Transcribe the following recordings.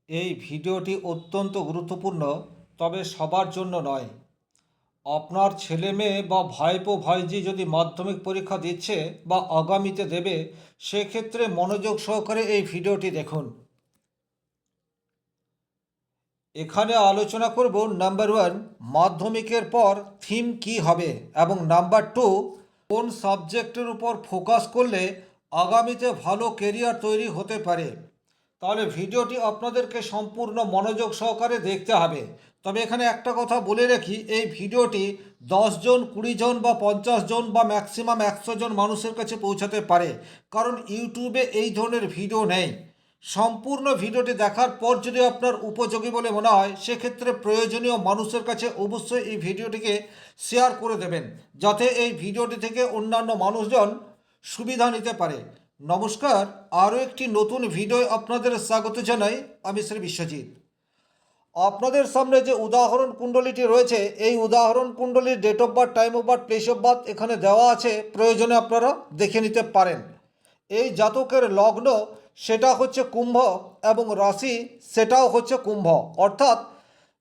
এই ভিডিওটি অত্যন্ত গুরুত্বপূর্ণ, তবে সবার জন্য নয়। আপনার ছেলে মেয়ে বা ভাইপো ভাইঝি যদি মাধ্যমিক পরীক্ষা দিচ্ছে বা আগামীতে দেবে, সেক্ষেত্রে মনোযোগ সহকারে এই ভিডিওটি দেখুন। এখানে আলোচনা করব নাম্বার 1, মাধ্যমিকের পর থিম কি হবে, এবং নাম্বার 2, কোন সাবজেক্টের উপর ফোকাস করলে আগামীতে ভালো কেরিয়ার তৈরি হতে পারে। তাহলে ভিডিওটি আপনাদেরকে সম্পূর্ণ মনোযোগ সহকারে দেখতে হবে। তবে এখানে একটা কথা বলে রাখি, এই ভিডিওটি 10 জন, 20 জন বা 50 জন বা ম্যাক্সিমাম 100 জন মানুষের কাছে পৌঁছাতে পারে, কারণ ইউটিউবে এই ধরনের ভিডিও নেই। সম্পূর্ণ ভিডিওটি দেখার পর যদি আপনার উপযোগী বলে মনে হয়, সেক্ষেত্রে প্রয়োজনীয় মানুষের কাছে অবশ্যই এই ভিডিওটিকে শেয়ার করে দেবেন, যাতে এই ভিডিওটি থেকে অন্যান্য মানুষজন সুবিধা নিতে পারে। নমস্কার, আরও একটি নতুন ভিডিও আপনাদের স্বাগত জানাই। আমি শ্রী বিশ্বজিৎ। আপনাদের সামনে যে উদাহরণ কুণ্ডলীটি রয়েছে, এই উদাহরণ কুণ্ডলীর date of birth, time of birth, place of birth এখানে দেওয়া আছে, প্রয়োজনে আপনারা দেখে নিতে পারেন। এই জাতকের লগ্ন সেটা হচ্ছে কুম্ভ, এবং রাশি সেটাও হচ্ছে কুম্ভ, অর্থাৎ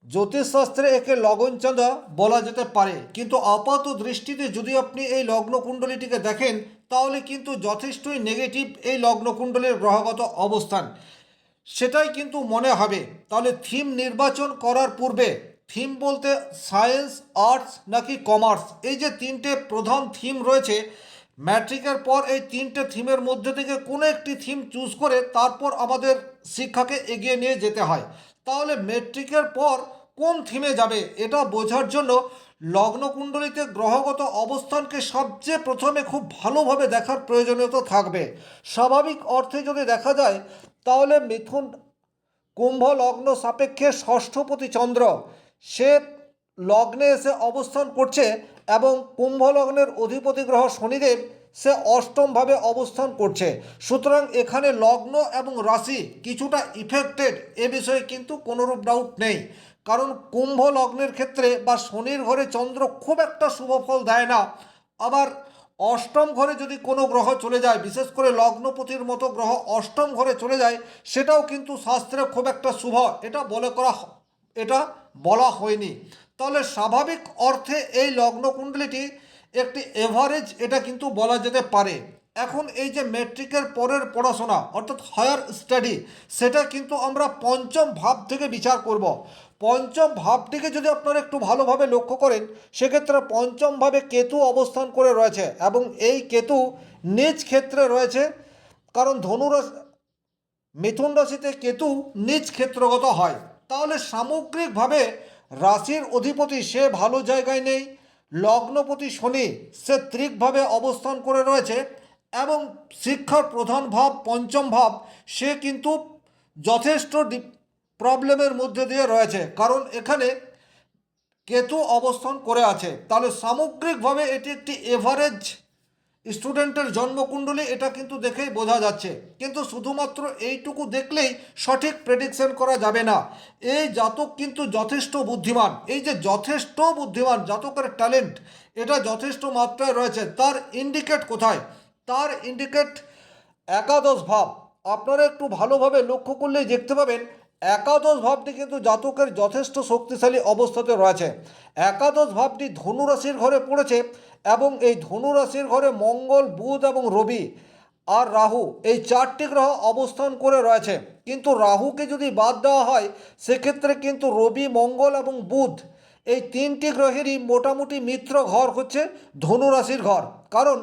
জ্যোতিষশাস্ত্রে একে লগনচাঁদা বলা যেতে পারে। কিন্তু আপাত দৃষ্টিতে যদি আপনি এই লগ্ন কুণ্ডলীটিকে দেখেন, তাহলে কিন্তু যথেষ্টই নেগেটিভ এই লগ্ন কুণ্ডলীর গ্রহগত অবস্থান, সেটাই কিন্তু মনে হবে। তাহলে থিম নির্বাচন করার পূর্বে, থিম বলতে সায়েন্স, আর্টস নাকি কমার্স, এই যে তিনটে প্রধান থিম রয়েছে, ম্যাট্রিকের পর এই তিনটে থিমের মধ্যে থেকে কোনো একটি থিম চুজ করে তারপর আমাদের শিক্ষাকে এগিয়ে নিয়ে যেতে হয়। তাহলে ম্যাট্রিকের পর কোন থিমে যাবে, এটা বোঝার জন্য লগ্নকুণ্ডলিতে গ্রহগত অবস্থানকে সবচেয়ে প্রথমে খুব ভালোভাবে দেখার প্রয়োজনীয়তা থাকবে। স্বাভাবিক অর্থে যদি দেখা যায়, তাহলে মিথুন কুম্ভ লগ্ন সাপেক্ষে ষষ্ঠপতি চন্দ্র, সে লগ্নে এসে অবস্থান করছে, এবং কুম্ভ লগ্নের অধিপতি গ্রহ শনিদেব সে অষ্টমভাবে অবস্থান করছে। সুতরাং এখানে লগ্ন এবং রাশি কিছুটা ইফেক্টেড, এ বিষয়ে কিন্তু কোনোরূপ ডাউট নেই। কারণ কুম্ভ লগ্নের ক্ষেত্রে বা শনির ঘরে চন্দ্র খুব একটা শুভ ফল দেয় না। আবার অষ্টম ঘরে যদি কোনো গ্রহ চলে যায়, বিশেষ করে লগ্নপতির মতো গ্রহ অষ্টম ঘরে চলে যায়, সেটাও কিন্তু শাস্ত্রে খুব একটা শুভ এটা বলা হয়নি। তাহলে স্বাভাবিক অর্থে এই লগ্নকুণ্ডলীটি একটি এভারেজ, এটা কিন্তু বলা যেতে পারে। এখন এই যে ম্যাট্রিকের পরের পড়াশোনা অর্থাৎ হায়ার স্টাডি, সেটা কিন্তু আমরা পঞ্চম ভাব থেকে বিচার করব। পঞ্চম ভাবটিকে যদি আপনারা একটু ভালোভাবে লক্ষ্য করেন, সেক্ষেত্রে পঞ্চম ভাবে কেতু অবস্থান করে রয়েছে, এবং এই কেতু নিজ ক্ষেত্রে রয়েছে। কারণ মিথুন রাশিতে কেতু নিজ ক্ষেত্রগত হয়। তাহলে সামগ্রিকভাবে রাশির অধিপতি সে ভালো জায়গায় নেই, লগ্নপতি শনি সে ত্রিকভাবে অবস্থান করে রয়েছে, এবং শিক্ষার প্রধান ভাব পঞ্চম ভাব সে কিন্তু যথেষ্ট প্রবলেমের মধ্যে দিয়ে রয়েছে, কারণ এখানে কেতু অবস্থান করে আছে। তাহলে সামগ্রিকভাবে এটি একটি এভারেজ স্টুডেন্টের জন্মকুণ্ডলী, এটা কিন্তু দেখেই বোঝা যাচ্ছে। কিন্তু শুধুমাত্র এইটুকু দেখলেই সঠিক প্রেডিকশন করা যাবে না। এই জাতক কিন্তু যথেষ্ট বুদ্ধিমান, এই যে যথেষ্ট বুদ্ধিমান জাতকের ট্যালেন্ট এটা যথেষ্ট মাত্রায় রয়েছে। তার ইন্ডিকেট কোথায়? তার ইন্ডিকেট একাদশ ভাব। আপনারা একটু ভালোভাবে লক্ষ্য করলেই দেখতে পাবেন, একাদশ ভাবটি কিন্তু জাতকের যথেষ্ট শক্তিশালী অবস্থাতে রয়েছে। একাদশ ভাবটি ধনু রাশির ঘরে পড়েছে, এবং এই ধনু রাশির ঘরে মঙ্গল, বুধ এবং রবি আর রাহু, এই চারটি গ্রহ অবস্থান করে রয়েছে। কিন্তু রাহুকে যদি বাদ দেওয়া হয়, সেক্ষেত্রে কিন্তু রবি, মঙ্গল এবং বুধ এই তিনটি গ্রহেরই মোটামুটি মিত্র ঘর হচ্ছে ধনু রাশির ঘর। কারণ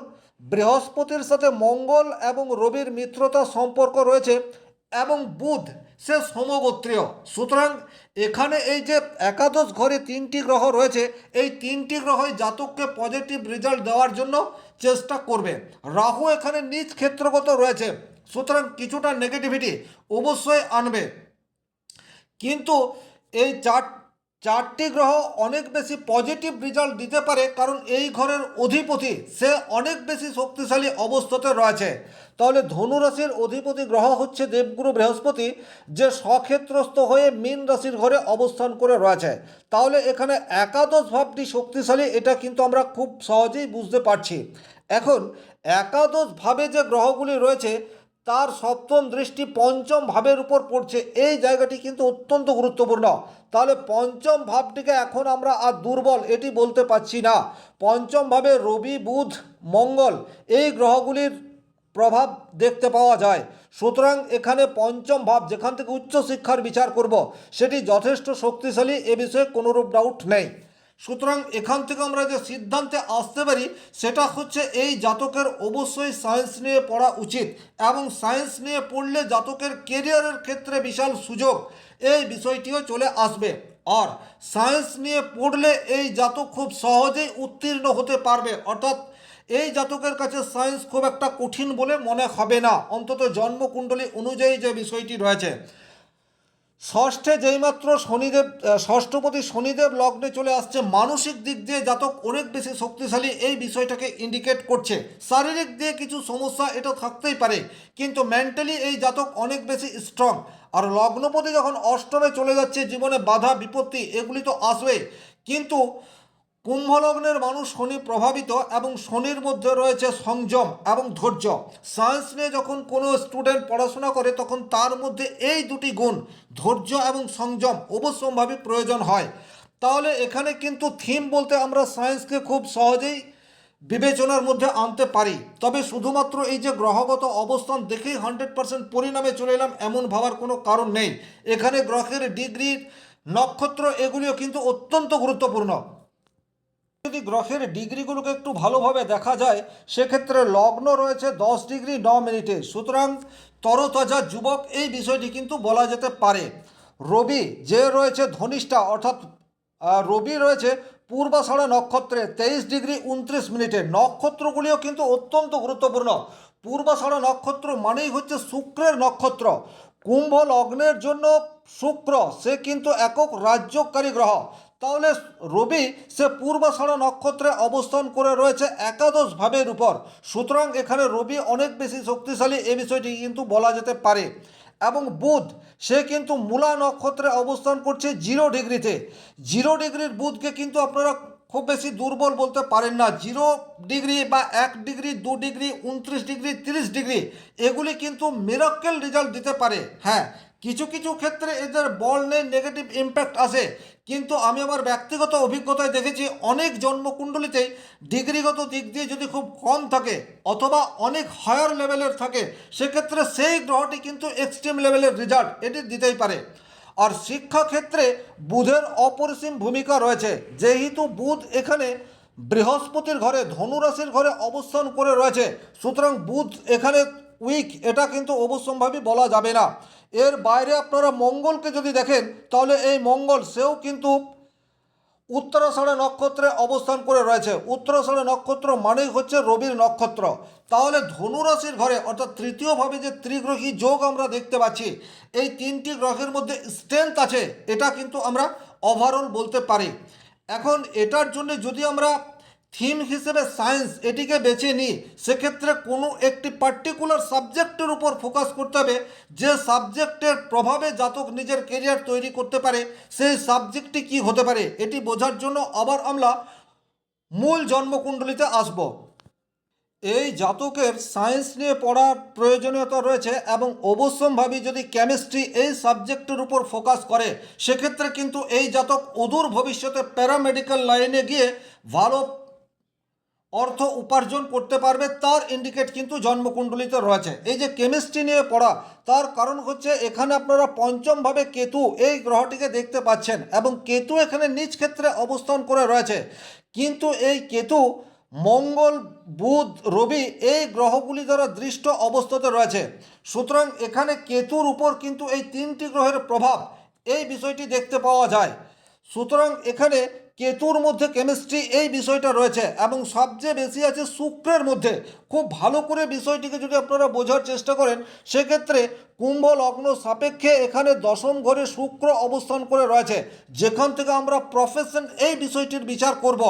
বৃহস্পতির সাথে মঙ্গল এবং রবির মিত্রতা সম্পর্ক রয়েছে, এবং বুধ সে সমগোত্রীয়। সুতরাং এখানে এই যে একাদশ ঘরে তিনটি গ্রহ রয়েছে, এই তিনটি গ্রহই জাতককে পজিটিভ রেজাল্ট দেওয়ার জন্য চেষ্টা করবে। রাহু এখানে নিজ ক্ষেত্রগত রয়েছে, সুতরাং কিছুটা নেগেটিভিটি অবশ্যই আনবে। কিন্তু এই চারটি গ্রহ অনেক বেশি পজিটিভ রেজাল্ট দিতে পারে, কারণ এই ঘরের অধিপতি সে অনেক বেশি শক্তিশালী অবস্থাতে রয়েছে। তাহলে ধনুরাশির অধিপতি গ্রহ হচ্ছে দেবগুরু বৃহস্পতি, যে স্বক্ষেত্রস্থ হয়ে মীন রাশির ঘরে অবস্থান করে রয়েছে। তাহলে এখানে একাদশ ভাবটি শক্তিশালী, এটা কিন্তু আমরা খুব সহজেই বুঝতে পারছি। এখন একাদশ ভাবে যে গ্রহগুলি রয়েছে, তার সপ্তম দৃষ্টি পঞ্চম ভাবের উপর পড়ছে, এই জায়গাটি কিন্তু অত্যন্ত গুরুত্বপূর্ণ। তাহলে পঞ্চম ভাবটিকে এখন আমরা আর দুর্বল এটি বলতে পারছি না। পঞ্চম ভাবে রবি, বুধ, মঙ্গল এই গ্রহগুলির প্রভাব দেখতে পাওয়া যায়। সুতরাং এখানে পঞ্চম ভাব যেখান থেকে উচ্চশিক্ষার বিচার করব সেটি যথেষ্ট শক্তিশালী, এ বিষয়ে কোনোরূপ ডাউট নেই। সুতরাং এখান থেকে আমরা যে সিদ্ধান্তে আসতে পারি সেটা হচ্ছে এই জাতকের অবশ্যই সায়েন্স নিয়ে পড়া উচিত, এবং সায়েন্স নিয়ে পড়লে জাতকের কেরিয়ারের ক্ষেত্রে বিশাল সুযোগ এই বিষয়টিও চলে আসবে। আর সায়েন্স নিয়ে পড়লে এই জাতক খুব সহজেই উত্তীর্ণ হতে পারবে, অর্থাৎ এই জাতকের কাছে সায়েন্স খুব একটা কঠিন বলে মনে হবে না, অন্তত জন্মকুণ্ডলী অনুযায়ী যে বিষয়টি রয়েছে। ষষ্ঠে যেইমাত্র শনিদেব, ষষ্ঠপতি শনিদেব লগ্নে চলে আসছে, মানসিক দিক দিয়ে জাতক অনেক বেশি শক্তিশালী এই বিষয়টাকে ইন্ডিকেট করছে। শারীরিক দিয়ে কিছু সমস্যা এটা থাকতেই পারে, কিন্তু মেন্টালি এই জাতক অনেক বেশি স্ট্রং। আর লগ্নপতি যখন অষ্টমে চলে যাচ্ছে, জীবনে বাধা বিপত্তি এগুলি তো আসবে, কিন্তু কুম্ভলগ্নের মানুষ শনি প্রভাবিত, এবং শনির মধ্যে রয়েছে সংযম এবং ধৈর্য। সায়েন্স নিয়ে যখন কোনো স্টুডেন্ট পড়াশোনা করে তখন তার মধ্যে এই দুটি গুণ, ধৈর্য এবং সংযম, অবশ্যম্ভাবী প্রয়োজন হয়। তাহলে এখানে কিন্তু থিম বলতে আমরা সায়েন্সকে খুব সহজেই বিবেচনার মধ্যে আনতে পারি। তবে শুধুমাত্র এই যে গ্রহগত অবস্থান দেখেই 100% পরিণামে চলে এলাম এমন ভাবার কোনো কারণ নেই। এখানে গ্রহের ডিগ্রি, নক্ষত্র এগুলিও কিন্তু অত্যন্ত গুরুত্বপূর্ণ। যদি গ্রহের ডিগ্রিগুলোকে একটু ভালোভাবে দেখা যায় সেক্ষেত্রে লগ্ন রয়েছে 10 ডিগ্রি 9 মিনিটে, সুতরাং তরতাজা যুবক এই বিষয়টি কিন্তু বলা যেতে পারে। রবি যে রয়েছে ধনিষ্ঠা, অর্থাৎ রবি রয়েছে পূর্বাষাঢ়া নক্ষত্রে 23 ডিগ্রি 29 মিনিটে। নক্ষত্রগুলিও কিন্তু অত্যন্ত গুরুত্বপূর্ণ। পূর্বাষাঢ়া নক্ষত্র মানেই হচ্ছে শুক্রের নক্ষত্র। কুম্ভ লগ্নের জন্য শুক্র সে কিন্তু একক রাজ্যকারী গ্রহ। তাহলে রবি সে পূর্বাষাঢ়া নক্ষত্রে অবস্থান করে রয়েছে একাদশ ভাবের উপর, সুতরাং এখানে রবি অনেক বেশি শক্তিশালী এ বিষয়টি কিন্তু বলা যেতে পারে। এবং বুধ সে কিন্তু মূলা নক্ষত্রে অবস্থান করছে 0 ডিগ্রিতে। 0 ডিগ্রির বুধকে কিন্তু আপনারা খুব বেশি দুর্বল বলতে পারেন না। 0 ডিগ্রি বা 1 ডিগ্রি 2 ডিগ্রি 29 ডিগ্রি 30 ডিগ্রি এগুলি কিন্তু মিরাক্কেল রেজাল্ট দিতে পারে। হ্যাঁ, কিছু কিছু ক্ষেত্রে এদের বল নেই, নেগেটিভ ইম্প্যাক্ট আসে, কিন্তু আমি আমার ব্যক্তিগত অভিজ্ঞতায় দেখেছি অনেক জন্মকুণ্ডলিতেই ডিগ্রিগত দিক দিয়ে যদি খুব কম থাকে অথবা অনেক হায়ার লেভেলের থাকে সেক্ষেত্রে সেই গ্রহটি কিন্তু এক্সট্রিম লেভেলের রেজাল্ট এটি দিতেই পারে। আর শিক্ষাক্ষেত্রে বুধের অপরিসীম ভূমিকা রয়েছে, যেহেতু বুধ এখানে বৃহস্পতির ঘরে, ধনুরাশির ঘরে অবস্থান করে রয়েছে, সুতরাং বুধ এখানে উইক এটা কিন্তু অবশ্যম্ভাবী বলা যাবে না। এর বাইরে আপনারা মঙ্গলকে যদি দেখেন তাহলে এই মঙ্গল সেও কিন্তু উত্তরাষাঢ়া নক্ষত্রে অবস্থান করে রয়েছে। উত্তরাষাঢ়া নক্ষত্র মানেই হচ্ছে রবির নক্ষত্র। তাহলে ধনুরাশির ঘরে অর্থাৎ তৃতীয়ভাবে যে ত্রিগ্রহী যোগ আমরা দেখতে পাচ্ছি, এই তিনটি গ্রহের মধ্যে স্ট্রেংথ আছে, এটা কিন্তু আমরা ওভারঅল বলতে পারি। এখন এটার জন্য যদি আমরা থিম হিসেবে সায়েন্স এটিকে বেছে নিই সেক্ষেত্রে কোনো একটি পার্টিকুলার সাবজেক্টের উপর ফোকাস করতে হবে, যে সাবজেক্টের প্রভাবে জাতক নিজের কেরিয়ার তৈরি করতে পারে সেই সাবজেক্টটি কি হতে পারে এটি বোঝার জন্য আবার আমরা মূল জন্মকুণ্ডলিতে আসব। এই জাতকের সায়েন্স নিয়ে পড়ার প্রয়োজনীয়তা রয়েছে, এবং অবশ্যম্ভাবী যদি কেমিস্ট্রি এই সাবজেক্টের উপর ফোকাস করে সেক্ষেত্রে কিন্তু এই জাতক অদূর ভবিষ্যতে প্যারামেডিক্যাল লাইনে গিয়ে ভালো অর্থ উপার্জন করতে পারবে, তার ইন্ডিকেট কিন্তু জন্মকুণ্ডলিতে রয়েছে। এই যে কেমিস্ট্রি নিয়ে পড়া, তার কারণ হচ্ছে এখানে আপনারা পঞ্চমভাবে কেতু এই গ্রহটিকে দেখতে পাচ্ছেন, এবং কেতু এখানে নিজ ক্ষেত্রে অবস্থান করে রয়েছে, কিন্তু এই কেতু মঙ্গল, বুধ, রবি এই গ্রহগুলি দ্বারা দৃষ্ট অবস্থাতে রয়েছে। সুতরাং এখানে কেতুর উপর কিন্তু এই তিনটি গ্রহের প্রভাব এই বিষয়টি দেখতে পাওয়া যায়। সুতরাং এখানে কেতুর মধ্যে কেমিস্ট্রি এই বিষয়টা রয়েছে, এবং সবচেয়ে বেশি আছে শুক্রের মধ্যে। খুব ভালো করে বিষয়টিকে যদি আপনারা বোঝার চেষ্টা করেন সেক্ষেত্রে কুম্ভ লগ্ন সাপেক্ষে এখানে দশম ঘরে শুক্র অবস্থান করে রয়েছে, যেখান থেকে আমরা প্রফেশন এই বিষয়টির বিচার করব।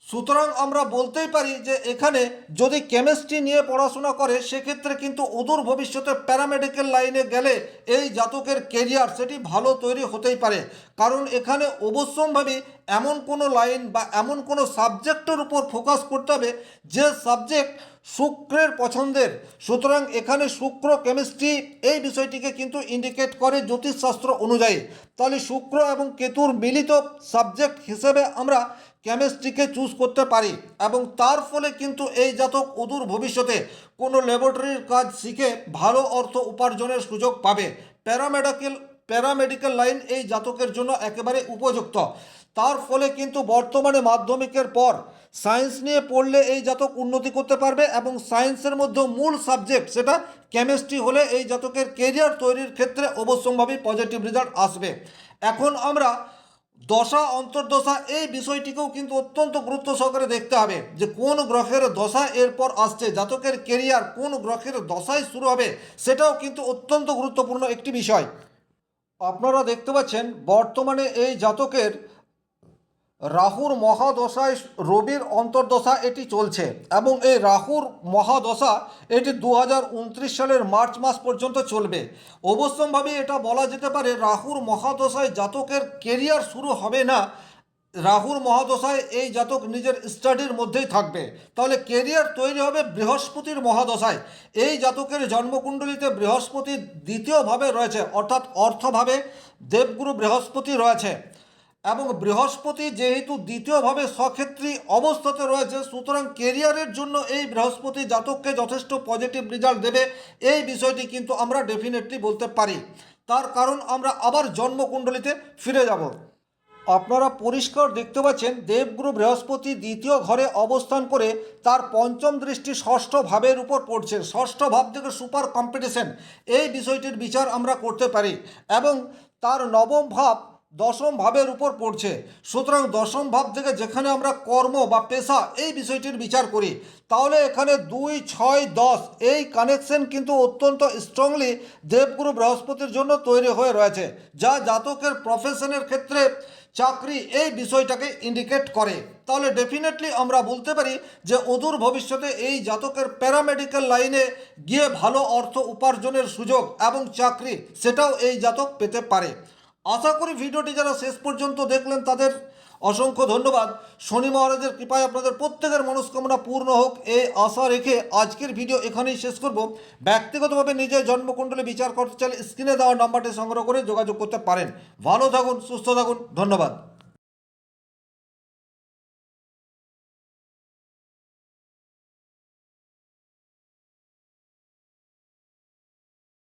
সুতরাং আমরা বলতেই পারি যে এখানে যদি কেমিস্ট্রি নিয়ে পড়াশোনা করে সেক্ষেত্রে কিন্তু অদূর ভবিষ্যতে প্যারামেডিক্যাল লাইনে গেলে এই জাতকের কেরিয়ার সেটি ভালো তৈরি হতেই পারে। কারণ এখানে অবশ্যম্ভাবী এমন কোনো লাইন বা এমন কোনো সাবজেক্টের উপর ফোকাস করতে হবে যে সাবজেক্ট শুক্রের পছন্দের। সুতরাং এখানে শুক্র কেমিস্ট্রি এই বিষয়টিকে কিন্তু ইন্ডিকেট করে জ্যোতিষশাস্ত্র অনুযায়ী। তাহলে শুক্র এবং কেতুর মিলিত সাবজেক্ট হিসেবে আমরা কেমিস্ট্রিকে চুজ করতে পারি এবং তার ফলে কিন্তু এই জাতক অদূর ভবিষ্যতে কোনো ল্যাবরেটরির কাজ শিখে ভালো অর্থ উপার্জনের সুযোগ পাবে। প্যারামেডিক্যাল লাইন এই জাতকের জন্য একেবারে উপযুক্ত। তার ফলে কিন্তু বর্তমানে মাধ্যমিকের পর সায়েন্স নিয়ে পড়লে এই জাতক উন্নতি করতে পারবে এবং সায়েন্সের মধ্যে মূল সাবজেক্ট সেটা কেমিস্ট্রি হলে এই জাতকের কেরিয়ার তৈরির ক্ষেত্রে অবশ্যম্ভাবী পজিটিভ রেজাল্ট আসবে। এখন আমরা দশা অন্তর্দশা এই বিষয়টিকেও কিন্তু অত্যন্ত গুরুত্ব সহকারে দেখতে হবে যে কোন গ্রহের দশা এরপর আসছে, জাতকের কেরিয়ার কোন গ্রহের দশায় শুরু হবে, সেটাও কিন্তু অত্যন্ত গুরুত্বপূর্ণ একটি বিষয়। আপনারা দেখতে পাচ্ছেন বর্তমানে এই জাতকের রাহুর মহাদশায় রবির অন্তর্দশা এটি চলছে এবং এই রাহুর মহাদশা এটি 2029 সালের মার্চ মাস পর্যন্ত চলবে। অবশ্যম্ভাবী এটা বলা যেতে পারে রাহুর মহাদশায় জাতকের কেরিয়ার শুরু হবে না, রাহুর মহাদশায় এই জাতক নিজের স্টাডির মধ্যেই থাকবে। তাহলে কেরিয়ার তৈরি হবে বৃহস্পতির মহাদশায়। এই জাতকের জন্মকুণ্ডলিতে বৃহস্পতি দ্বিতীয়ভাবে রয়েছে, অর্থাৎ অর্থভাবে দেবগুরু বৃহস্পতি রয়েছে এবং বৃহস্পতি যেহেতু দ্বিতীয়ভাবে স্বক্ষেত্রী অবস্থাতে রয়েছে, সুতরাং কেরিয়ারের জন্য এই বৃহস্পতি জাতককে যথেষ্ট পজিটিভ রেজাল্ট দেবে, এই বিষয়টি কিন্তু আমরা ডেফিনেটলি বলতে পারি। তার কারণ আমরা আবার জন্মকুণ্ডলিতে ফিরে যাব। আপনারা পরিষ্কার দেখতে পাচ্ছেন দেবগুরু বৃহস্পতি দ্বিতীয় ঘরে অবস্থান করে তার পঞ্চম দৃষ্টি ষষ্ঠ ভাবের উপর পড়ছে। ষষ্ঠ ভাব থেকে সুপার কম্পিটিশন এই বিষয়টির বিচার আমরা করতে পারি এবং তার নবম ভাব দশম ভাবের উপর পড়ছে। সুতরাং দশম ভাব থেকে যেখানে আমরা কর্ম বা পেশা এই বিষয়টির বিচার করি, তাহলে এখানে 2, 6, 10 এই কানেকশন কিন্তু অত্যন্ত স্ট্রংলি দেবগুরু বৃহস্পতির জন্য তৈরি হয়ে রয়েছে, যা জাতকের প্রফেশনের ক্ষেত্রে চাকরি এই বিষয়টাকে ইন্ডিকেট করে। তাহলে ডেফিনেটলি আমরা বলতে পারি যে অদূর ভবিষ্যতে এই জাতকের প্যারামেডিক্যাল লাইনে গিয়ে ভালো অর্থ উপার্জনের সুযোগ এবং চাকরি সেটাও এই জাতক পেতে পারে। আশা করি ভিডিওটি যারা শেষ পর্যন্ত দেখলেন তাদের অসংখ্য ধন্যবাদ। শনি মহারাজের কৃপায় আপনাদের প্রত্যেকের মনস্কামনা পূর্ণ হোক এই আশা রেখে আজকের ভিডিও এখানেই শেষ করব। ব্যক্তিগতভাবে নিজের জন্মকুণ্ডলী বিচার করতে চাইলে স্ক্রিনে দেওয়া নাম্বারটি সংগ্রহ করে যোগাযোগ করতে পারেন। ভালো থাকুন, সুস্থ থাকুন, ধন্যবাদ।